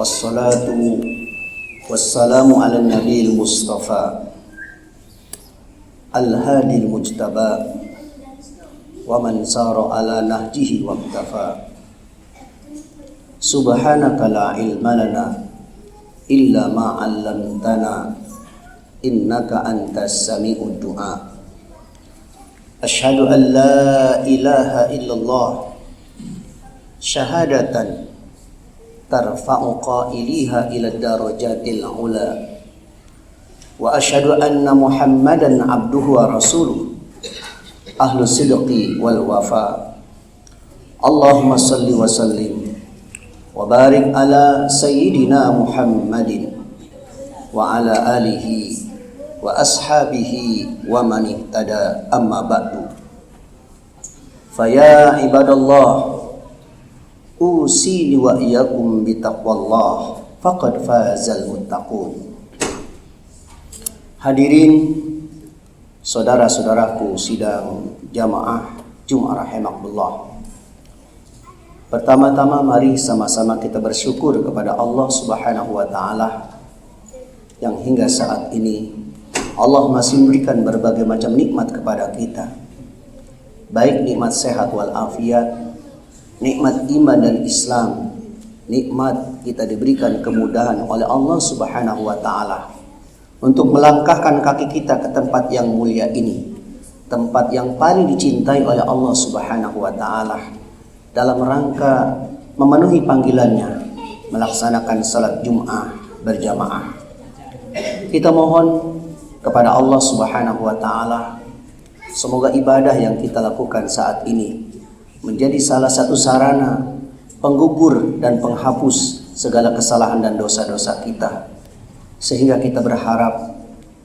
Wassalatu wassalamu ala nabiyil mustafa al-hadil mujtaba wa man sara ala nahjihi waqtafa. Subhanaka la ilma lana illa ma 'allamtana innaka antas sami'ud du'a. Asyhadu an la ilaha illallah syahadatan tarfa'u qailiha ila darajatil ula, wa asyhadu anna Muhammadan abduhu wa rasuluh ahlu sidqi wal wafa. Allahumma salli wa sallim wa barik ala sayyidina Muhammadin wa ala alihi wa ashabihi wa man ihtada, amma ba'du. Faya ibadallah, usini wa iyyakum bitaqwallah faqad fazal muttaqun. Hadirin saudara-saudaraku sidang jamaah Jumat rahimakumullah. Pertama-tama mari sama-sama kita bersyukur kepada Allah Subhanahu wa taala yang hingga saat ini Allah masih memberikan berbagai macam nikmat kepada kita. Baik nikmat sehat wal afiat, nikmat iman dan Islam, nikmat kita diberikan kemudahan oleh Allah Subhanahu wa taala untuk melangkahkan kaki kita ke tempat yang mulia ini, tempat yang paling dicintai oleh Allah Subhanahu wa taala, dalam rangka memenuhi panggilannya, melaksanakan salat Jumat berjamaah. Kita mohon kepada Allah Subhanahu wa taala, semoga ibadah yang kita lakukan saat ini menjadi salah satu sarana penggugur dan penghapus segala kesalahan dan dosa-dosa kita, sehingga kita berharap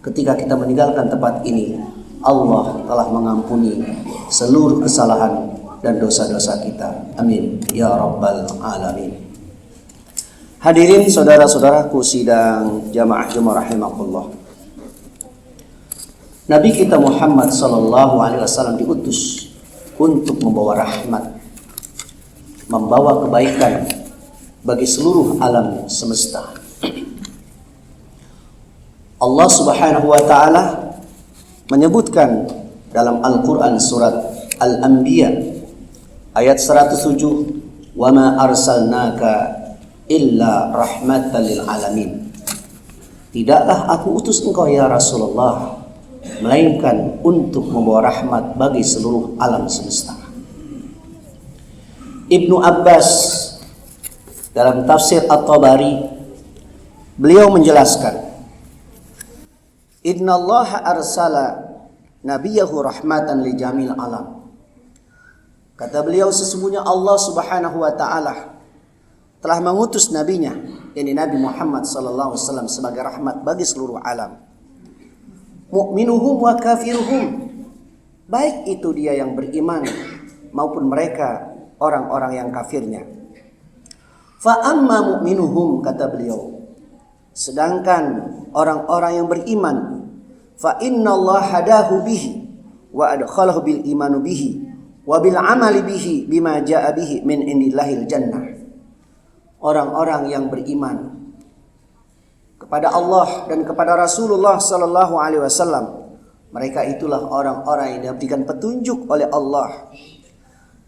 ketika kita meninggalkan tempat ini Allah telah mengampuni seluruh kesalahan dan dosa-dosa kita. Amin ya rabbal alamin. Hadirin saudara-saudaraku sidang jamaah Jumat rahimakumullah. Nabi kita Muhammad sallallahu alaihi wasallam diutus untuk membawa rahmat, membawa kebaikan bagi seluruh alam semesta. Allah Subhanahu wa taala menyebutkan dalam Al-Qur'an surat Al-Anbiya ayat 107, "Wa ma arsalnaka illa rahmatan lil alamin." Tidaklah aku utus engkau ya Rasulullah melainkan untuk membawa rahmat bagi seluruh alam semesta. Ibnu Abbas dalam tafsir At-Tabari beliau menjelaskan, "Innallaha arsala nabiyahu rahmatan li jamil alam." Kata beliau, sesungguhnya Allah Subhanahu wa taala telah mengutus nabinya, yakni Nabi Muhammad sallallahu alaihi wasallam, sebagai rahmat bagi seluruh alam. Mu'minuhum wa kafiruhum, baik itu dia yang beriman maupun mereka orang-orang yang kafirnya. Fa amma mu'minuhum, kata beliau, sedangkan orang-orang yang beriman, fa innallaha hadahu bihi wa adkhalahu bil imanu bihi wa bil amali bihi bima jaa bihi min indillahil jannah. Orang-orang yang beriman kepada Allah dan kepada Rasulullah sallallahu alaihi wasallam, mereka itulah orang-orang yang diberikan petunjuk oleh Allah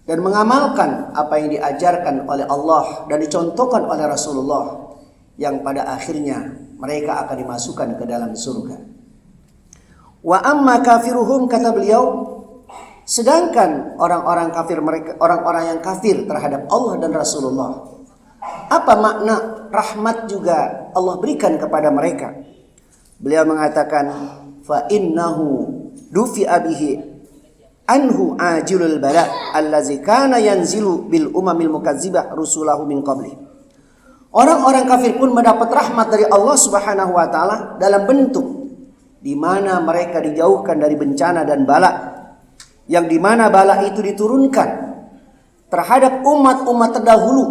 dan mengamalkan apa yang diajarkan oleh Allah dan dicontohkan oleh Rasulullah, yang pada akhirnya mereka akan dimasukkan ke dalam surga. Wa amma kafiruhum, kata beliau, sedangkan orang-orang kafir, mereka orang-orang yang kafir terhadap Allah dan Rasulullah, apa makna rahmat juga Allah berikan kepada mereka? Beliau mengatakan, fa innahu dufi'a bihi anhu ajilul bala allazi kana yanzilu bil umamil mukazzibah rusulahu min qabli. Orang-orang kafir pun mendapat rahmat dari Allah Subhanahu wa taala dalam bentuk di mana mereka dijauhkan dari bencana dan bala, yang di mana bala itu diturunkan terhadap umat-umat terdahulu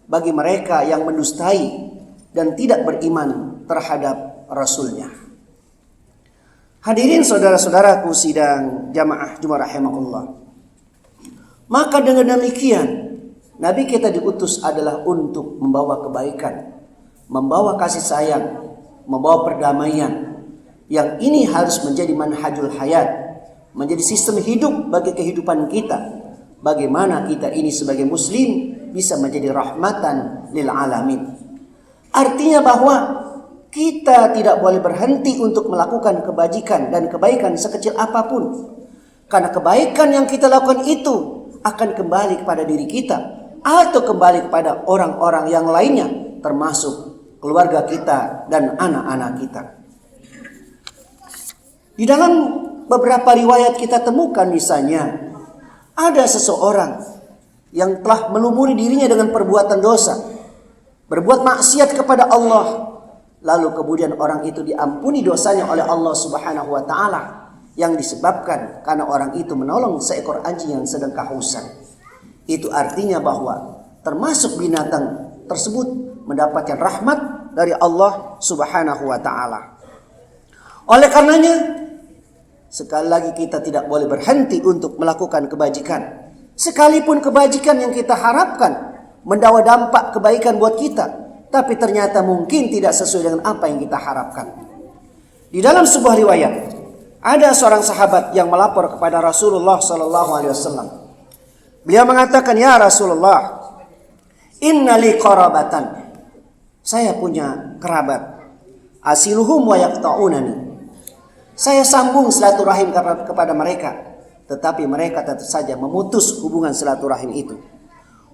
bagi mereka yang mendustai dan tidak beriman terhadap Rasulnya. Hadirin saudara-saudaraku sidang jamaah Jumat rahimakumullah. Maka dengan demikian Nabi kita diutus adalah untuk membawa kebaikan membawa kasih sayang, membawa perdamaian. Yang ini harus menjadi manhajul hayat, menjadi sistem hidup bagi kehidupan kita. Bagaimana kita ini sebagai muslim bisa menjadi rahmatan lil alamin. Artinya bahwa kita tidak boleh berhenti untuk melakukan kebajikan dan kebaikan sekecil apapun. Karena kebaikan yang kita lakukan itu akan kembali kepada diri kita atau kembali kepada orang-orang yang lainnya, termasuk keluarga kita dan anak-anak kita. Di dalam beberapa riwayat kita temukan misalnya ada seseorang yang telah melumuri dirinya dengan perbuatan dosa, berbuat maksiat kepada Allah, lalu kemudian orang itu diampuni dosanya oleh Allah Subhanahu wa taala yang disebabkan karena orang itu menolong seekor anjing yang sedang kehausan. Itu artinya bahwa termasuk binatang tersebut mendapatkan rahmat dari Allah Subhanahu wa taala. Oleh karenanya, sekali lagi kita tidak boleh berhenti untuk melakukan kebajikan. Sekalipun kebajikan yang kita harapkan membawa dampak kebaikan buat kita, tapi ternyata mungkin tidak sesuai dengan apa yang kita harapkan. Di dalam sebuah riwayat, ada seorang sahabat yang melapor kepada Rasulullah SAW. Beliau mengatakan, "Ya Rasulullah, inna li qarabatan." Saya punya kerabat. Asiluhum wa yaqta'unani. Saya sambung silaturahim kepada mereka, tetapi mereka tetap saja memutus hubungan silaturahim itu.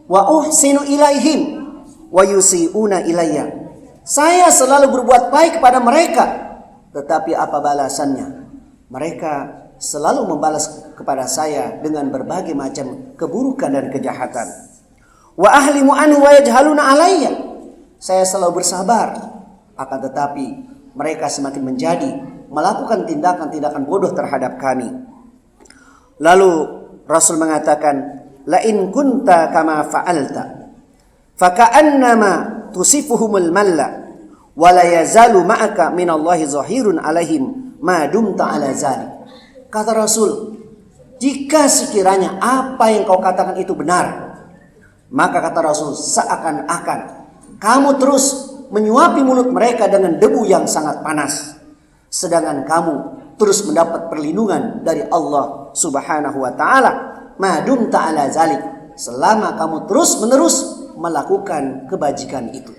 Wa uhsinu ilaihim wa yusi'una ilayya. Saya selalu berbuat baik kepada mereka, tetapi apa balasannya? Mereka selalu membalas kepada saya dengan berbagai macam keburukan dan kejahatan. Wa ahlimu anhu wa yajhaluna alayya. Saya selalu bersabar, akan tetapi mereka semakin menjadi melakukan tindakan-tindakan bodoh terhadap kami. Lalu Rasul mengatakan, la in kunta kama fa'alta faka'annama tusifuhumul malla wa la yazalu ma'aka minallahi zahirun alaihim ma dumta ala zalik. Kata Rasul, jika sekiranya apa yang kau katakan itu benar, maka kata Rasul, seakan-akan kamu terus menyuapi mulut mereka dengan debu yang sangat panas, sedangkan kamu terus mendapat perlindungan dari Allah Subhanahu wa taala ma dumta ala zalik, selama kamu terus-menerus melakukan kebajikan itu.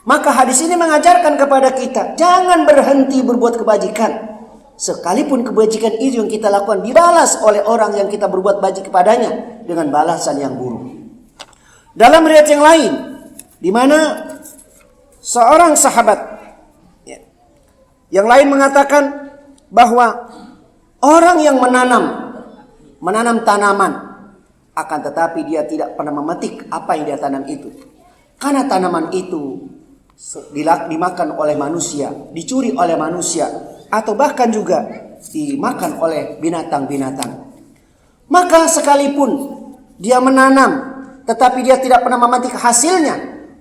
Maka hadis ini mengajarkan kepada kita, jangan berhenti berbuat kebajikan. Sekalipun kebajikan itu yang kita lakukan dibalas oleh orang yang kita berbuat baik kepadanya dengan balasan yang buruk. Dalam riwayat yang lain, di mana seorang sahabat yang lain mengatakan bahwa orang yang menanam tanaman, akan tetapi dia tidak pernah memetik apa yang dia tanam itu. Karena tanaman itu dimakan oleh manusia, dicuri oleh manusia, atau bahkan juga dimakan oleh binatang-binatang. Maka sekalipun dia menanam, tetapi dia tidak pernah memetik hasilnya,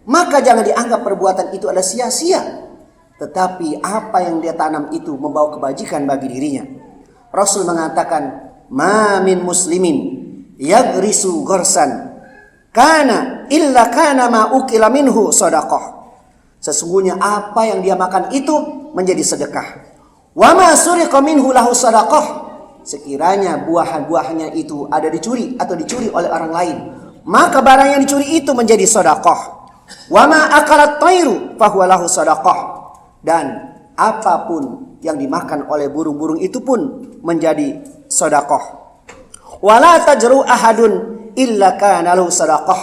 maka jangan dianggap perbuatan itu adalah sia-sia. Tetapi apa yang dia tanam itu membawa kebajikan bagi dirinya. Rasul mengatakan, ma min muslimin yagrisu gorsan kana illa kana ma ukila minhu sadaqah. Sesungguhnya apa yang dia makan itu menjadi sedekah. Wa ma suriqa minhu lahu sadaqah. Sekiranya buah-buahnya itu ada dicuri atau dicuri oleh orang lain, maka barang yang dicuri itu menjadi sedekah. Wa ma akalat tayru fahuwa lahu sadaqah. Dan apapun yang dimakan oleh burung-burung itu pun menjadi sedekah. Wala tajru ahadun illa kana lahu sadaqah.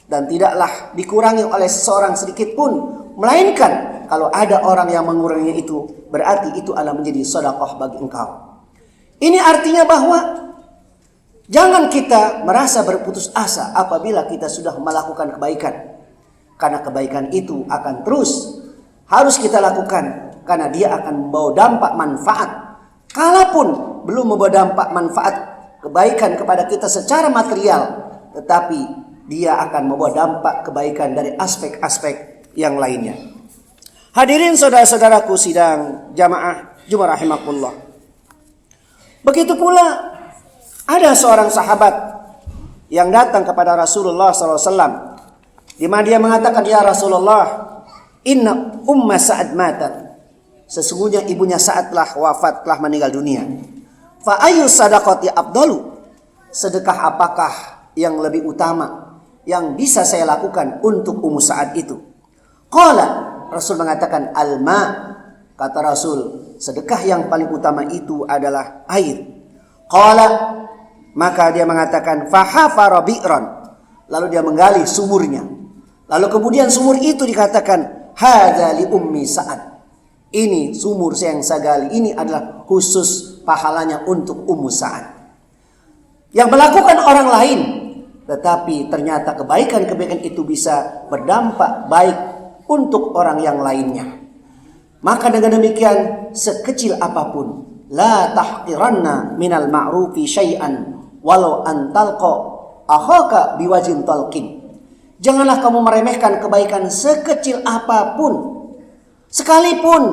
Dan tidaklah dikurangi oleh seseorang sedikit pun, melainkan kalau ada orang yang menguranginya itu, berarti itu adalah menjadi sedekah bagi engkau. Ini artinya bahwa jangan kita merasa berputus asa apabila kita sudah melakukan kebaikan. Karena kebaikan itu akan terus harus kita lakukan, karena dia akan membawa dampak manfaat. Kalaupun belum membawa dampak manfaat kebaikan kepada kita secara material, tetapi dia akan membawa dampak kebaikan dari aspek-aspek yang lainnya. Hadirin saudara-saudaraku sidang jamaah Jumat rahimakumullah. Begitu pula ada seorang sahabat yang datang kepada Rasulullah SAW, di mana dia mengatakan, ya Rasulullah, Inna umma Sa'ad matat. Sesungguhnya ibunya Sa'ad telah wafat, telah meninggal dunia. Fa ayu sadaqati afdalu. Sedekah apakah yang lebih utama yang bisa saya lakukan untuk Ummu Sa'ad itu? Qala, Rasul mengatakan alma. Kata Rasul, sedekah yang paling utama itu adalah air. Qala, maka dia mengatakan fahafara bi'ran. Lalu dia menggali sumurnya. Lalu kemudian sumur itu dikatakan hadza li ummi Sa'ad. Ini sumur yang saya gali, ini adalah khusus pahalanya untuk Ummu Sa'ad. Yang melakukan orang lain, tetapi ternyata kebaikan-kebaikan itu bisa berdampak baik untuk orang yang lainnya. Maka dengan demikian, sekecil apapun, la tahqiranna minal ma'rufi syai'an walau antalqa akhaka biwajhin talqin. Janganlah kamu meremehkan kebaikan sekecil apapun, sekalipun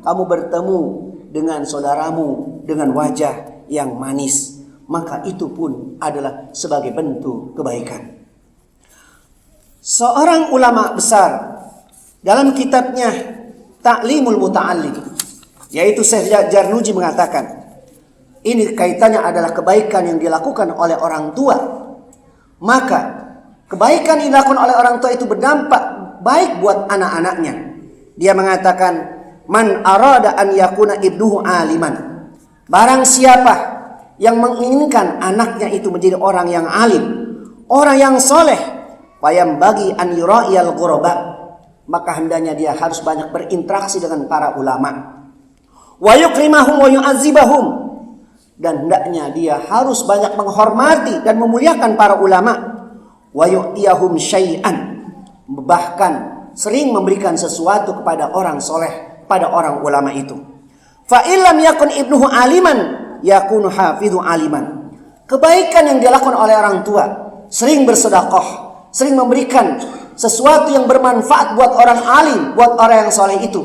kamu bertemu dengan saudaramu dengan wajah yang manis, maka itu pun adalah sebagai bentuk kebaikan. Seorang ulama besar dalam kitabnya Ta'limul Muta'allim, yaitu Syekh Jarnuji, mengatakan ini kaitannya adalah kebaikan yang dilakukan oleh orang tua. Maka kebaikan yang dilakukan oleh orang tua itu berdampak baik buat anak-anaknya. Dia mengatakan man arada an yakuna ibnuhu aliman. Barang siapa yang menginginkan anaknya itu menjadi orang yang alim, orang yang soleh, payam bagi an yura'iyal ghuraba, maka hendaknya dia harus banyak berinteraksi dengan para ulama. Wa yukrimahum wa yu'azzibahum, dan hendaknya dia harus banyak menghormati dan memuliakan para ulama. Wa yu'tiyahum syai'an, bahkan sering memberikan sesuatu kepada orang soleh, pada orang ulama itu. Fa illam yakun ibnuhu aliman yakunu hafidhu aliman. Kebaikan yang dilakukan oleh orang tua, sering bersedekah, sering memberikan sesuatu yang bermanfaat buat orang alim, buat orang yang soleh itu.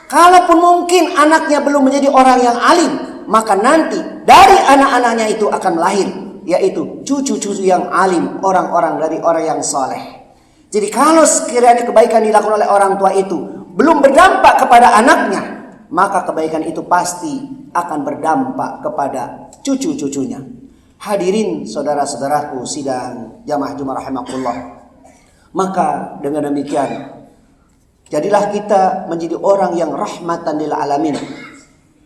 Kalaupun mungkin anaknya belum menjadi orang yang alim, maka nanti dari anak-anaknya itu akan lahir, yaitu cucu-cucu yang alim, orang-orang dari orang yang soleh. Jadi kalau sekiranya kebaikan dilakukan oleh orang tua itu belum berdampak kepada anaknya, maka kebaikan itu pasti akan berdampak kepada cucu-cucunya. Hadirin saudara-saudaraku sidang jamaah Jumat rahimakumullah. Maka dengan demikian, jadilah kita menjadi orang yang rahmatan lil alamin,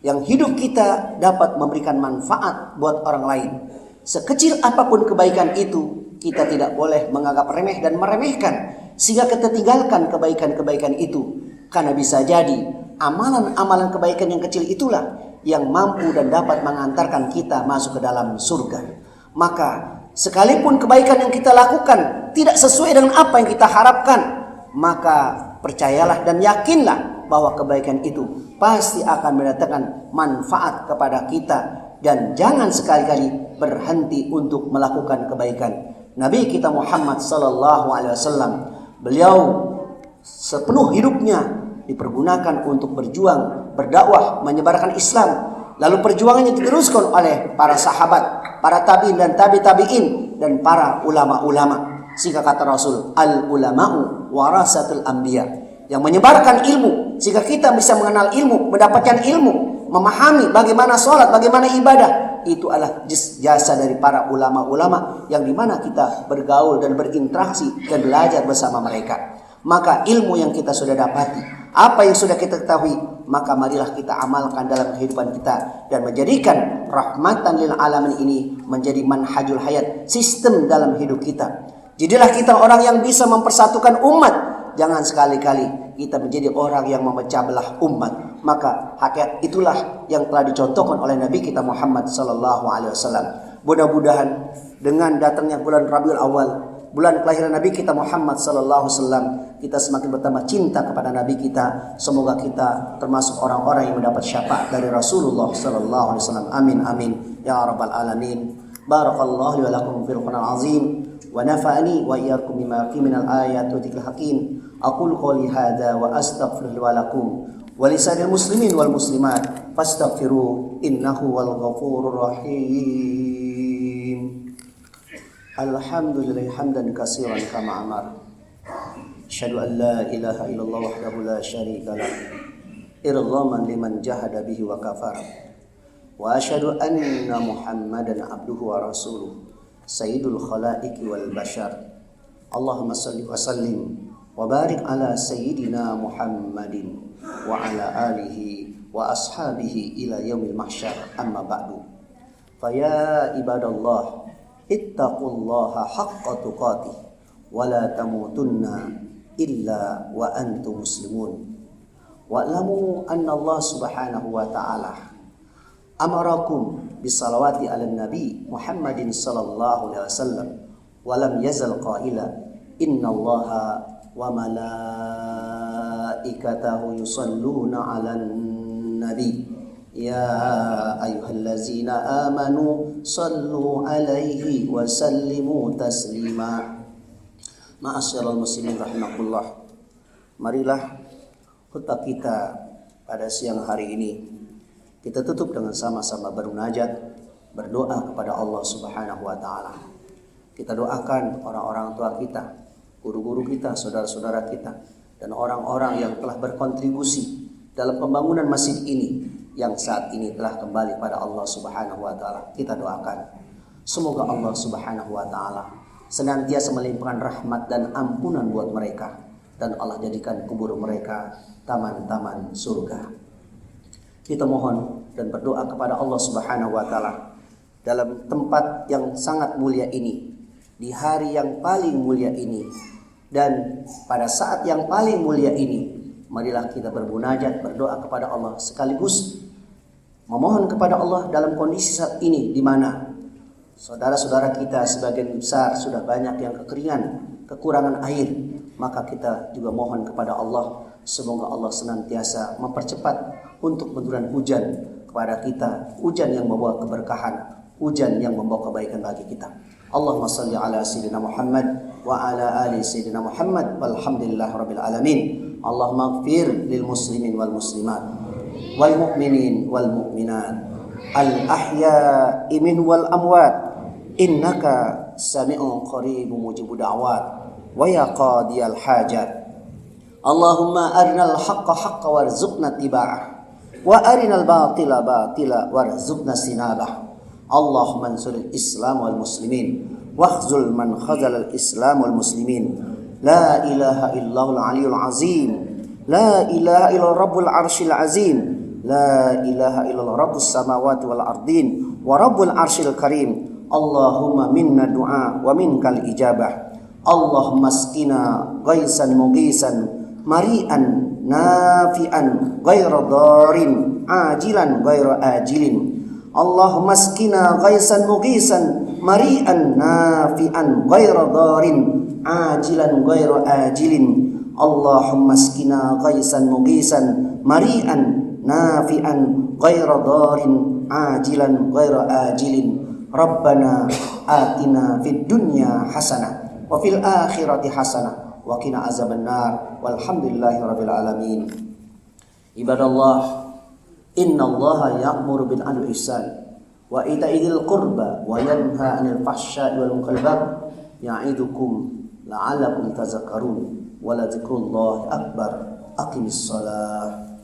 yang hidup kita dapat memberikan manfaat buat orang lain. Sekecil apapun kebaikan itu, kita tidak boleh menganggap remeh dan meremehkan, sehingga kita tinggalkan kebaikan-kebaikan itu. Karena bisa jadi amalan-amalan kebaikan yang kecil itulah yang mampu dan dapat mengantarkan kita masuk ke dalam surga. Maka sekalipun kebaikan yang kita lakukan tidak sesuai dengan apa yang kita harapkan, maka percayalah dan yakinlah bahwa kebaikan itu pasti akan mendatangkan manfaat kepada kita. Dan jangan sekali-kali berhenti untuk melakukan kebaikan. Nabi kita Muhammad sallallahu alaihi wasallam, beliau sepenuh hidupnya dipergunakan untuk berjuang, berdakwah, menyebarkan Islam. Lalu perjuangannya diteruskan oleh para sahabat, para tabi'in dan tabi'in, dan para ulama-ulama. Sehingga kata Rasul, al-ulama'u warasatul anbiya, yang menyebarkan ilmu, sehingga kita bisa mengenal ilmu, mendapatkan ilmu, memahami bagaimana sholat, bagaimana ibadah. Itu adalah jasa dari para ulama-ulama yang dimana kita bergaul dan berinteraksi dan belajar bersama mereka. Maka ilmu yang kita sudah dapati, apa yang sudah kita ketahui, maka marilah kita amalkan dalam kehidupan kita dan menjadikan rahmatan lil alamin ini menjadi manhajul hayat, sistem dalam hidup kita. Jadilah kita orang yang bisa mempersatukan umat. Jangan sekali-kali kita menjadi orang yang memecah belah umat. Maka hakikat itulah yang telah dicontohkan oleh Nabi kita Muhammad sallallahu alaihi wasallam. Mudah-mudahan dengan datangnya bulan Rabiul Awal, bulan kelahiran Nabi kita Muhammad sallallahu alaihi wasallam, kita semakin bertambah cinta kepada Nabi kita. Semoga kita termasuk orang-orang yang mendapat syafaat dari Rasulullah sallallahu alaihi wasallam. Amin amin ya rabbal alamin. Barakallahu li wa lakum fil Qur'anil azim wa nafa'ani wa iyyakum bima fi minal ayati wa dzikril hakim. Aqulu qouli hadza wa astaghfiru wa lakum wa lisanil muslimin wal muslimat fastaghfiru innahu wal ghafurur rahim. Alhamdulillah hamdan katsiran kama amar. Asyhadu an la ilaha illallah wahdahu la syarika lah irghaman liman jahada bihi wa kafara. Wa asyhadu anna Muhammadan abduhu wa rasuluh sayyidul khalaiqi wal bashar. Allahumma salli wa sallim wa barik ala sayyidina Muhammadin wa ala alihi wa ashabihi ila yaumil mahsyar. Amma ba'du. Fa ya ibadallah ittaqullaha haqqa tuqatih wa la tamutunna illa wa antum muslimun. Wa'lamu anna Allah subhanahu wa ta'ala amarakum bisalawati ala nabi Muhammadin sallallahu alaihi wasallam wa lam yazal qaila inna Allaha wa malaikatahu yusalluna ala nabi ya ayyuhallazina amanu sallu alaihi wa sallimu taslima. Ma'asyiral muslimin rahimakumullah. Marilah khutbah kita pada siang hari ini kita tutup dengan sama-sama bermunajat, berdoa kepada Allah Subhanahu wa taala. Kita doakan orang-orang tua kita, guru-guru kita, saudara-saudara kita, dan orang-orang yang telah berkontribusi dalam pembangunan masjid ini yang saat ini telah kembali pada Allah Subhanahu wa taala. Kita doakan semoga Allah Subhanahu wa taala senantiasa melimpahkan rahmat dan ampunan buat mereka, dan Allah jadikan kubur mereka taman-taman surga. Kita mohon dan berdoa kepada Allah Subhanahu wa taala dalam tempat yang sangat mulia ini, di hari yang paling mulia ini, dan pada saat yang paling mulia ini, marilah kita bermunajat, berdoa kepada Allah sekaligus memohon kepada Allah dalam kondisi saat ini di mana saudara-saudara kita sebagian besar sudah banyak yang kekeringan, kekurangan air. Maka kita juga mohon kepada Allah semoga Allah senantiasa mempercepat untuk menurunkan hujan kepada kita, hujan yang membawa keberkahan, hujan yang membawa kebaikan bagi kita. Allahumma salli ala sayyidina Muhammad wa ala ali sayyidina Muhammad walhamdulillah rabbil alamin. Allahumma ighfir lil muslimin wal muslimat wal mu'minin wal mu'minat al ahya'i min wal amwat innaka sami'un qaribun mujibud da'wat wa ya qadiyal hajat. Allahumma arinal haqqa haqqa warzuqna tiba'ah wa arinal batila batila warzuqna sinabah. Allahumma ansuril islam wal muslimin wakhzul man khazalal islam wal muslimin. La ilaha illallahul aliyul azim, la ilaha illallah rabbul arsyil azim, la ilaha illallah rabbus samawati wal ardin wa rabbul arsyil karim. Allahumma minna du'a wa minkal ijabah. Allahumma askina ghaisan mughisan mari'an nafi'an ghaira dharin ajilan ghaira ajilin. Allahumma askina ghaisan mughisan mari'an nafi'an ghaira dharin ajilan ghaira ajilin. Allahumma askina ghaisan mughisan mari'an nafi'an ghaira dharin ajilan ghaira ajilin. Rabbana atina fid dunya hasanah wa fil akhirati hasanah wa qina azabannar walhamdulillahi rabbil alamin. Ibadallah, innallaha ya'muru bil adli wal ihsan wa ita'i dzil qurba wa yanha 'anil fahsya'i wal munkari ya'idukum la'allakum tadhakkarun wa la dzikrullahi akbar. Aqimis shalah.